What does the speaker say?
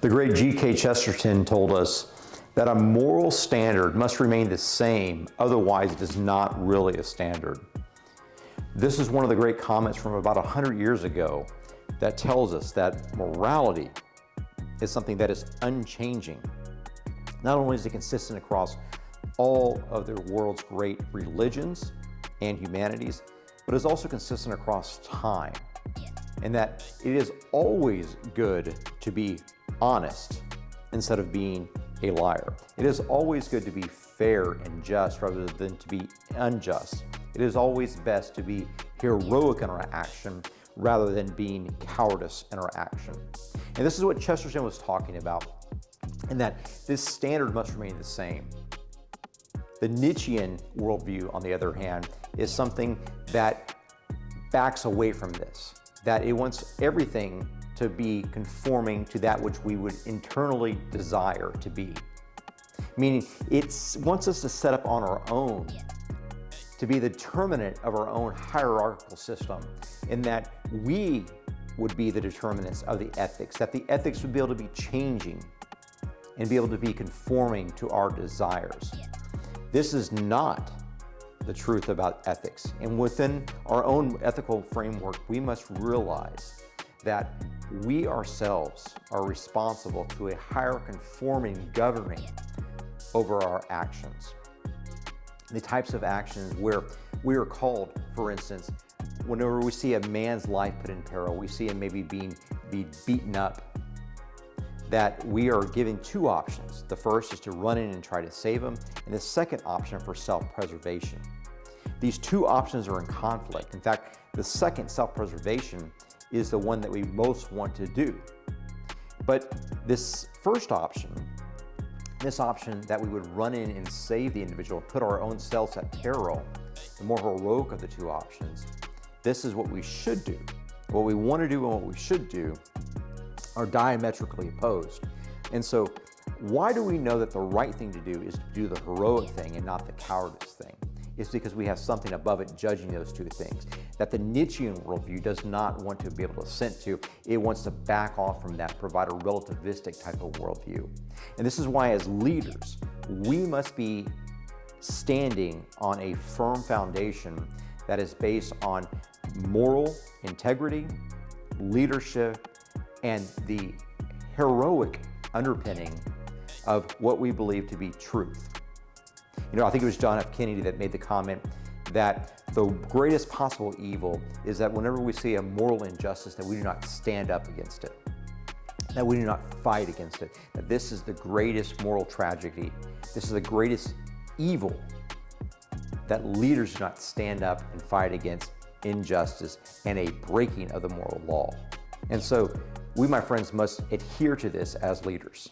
The great G.K. Chesterton told us that a moral standard must remain the same, otherwise it is not really a standard. This is one of the great comments from about 100 years ago that tells us that morality is something that is unchanging. Not only is it consistent across all of the world's great religions and humanities, but is also consistent across time. And that it is always good to be honest instead of being a liar. It is always good to be fair and just rather than to be unjust. It is always best to be heroic in our action rather than being cowardice in our action. And this is what Chesterton was talking about, and that this standard must remain the same. The Nietzschean worldview, on the other hand, is something that backs away from this, that it wants everything to be conforming to that which we would internally desire to be. Meaning, it wants us to set up on our own, to be the determinant of our own hierarchical system, in that we would be the determinants of the ethics, that the ethics would be able to be changing and be able to be conforming to our desires. This is not the truth about ethics. And within our own ethical framework, we must realize that we ourselves are responsible to a higher conforming governing over our actions. The types of actions where we are called, for instance, whenever we see a man's life put in peril, we see him maybe be beaten up, that we are given two options. The first is to run in and try to save him, and the second option for self-preservation. These two options are in conflict. In fact, the second, self-preservation, is the one that we most want to do. But this first option, this option that we would run in and save the individual, put our own selves at peril, the more heroic of the two options, this is what we should do. What we want to do and what we should do are diametrically opposed. And so why do we know that the right thing to do is to do the heroic thing and not the cowardice thing? It's because we have something above it judging those two things that the Nietzschean worldview does not want to be able to assent to. It wants to back off from that, provide a relativistic type of worldview. And this is why, as leaders, we must be standing on a firm foundation that is based on moral integrity, leadership, and the heroic underpinning of what we believe to be truth. You know, I think it was John F. Kennedy that made the comment that the greatest possible evil is that whenever we see a moral injustice, that we do not stand up against it, that we do not fight against it, that this is the greatest moral tragedy, this is the greatest evil, that leaders do not stand up and fight against injustice and a breaking of the moral law. And so we, my friends, must adhere to this as leaders.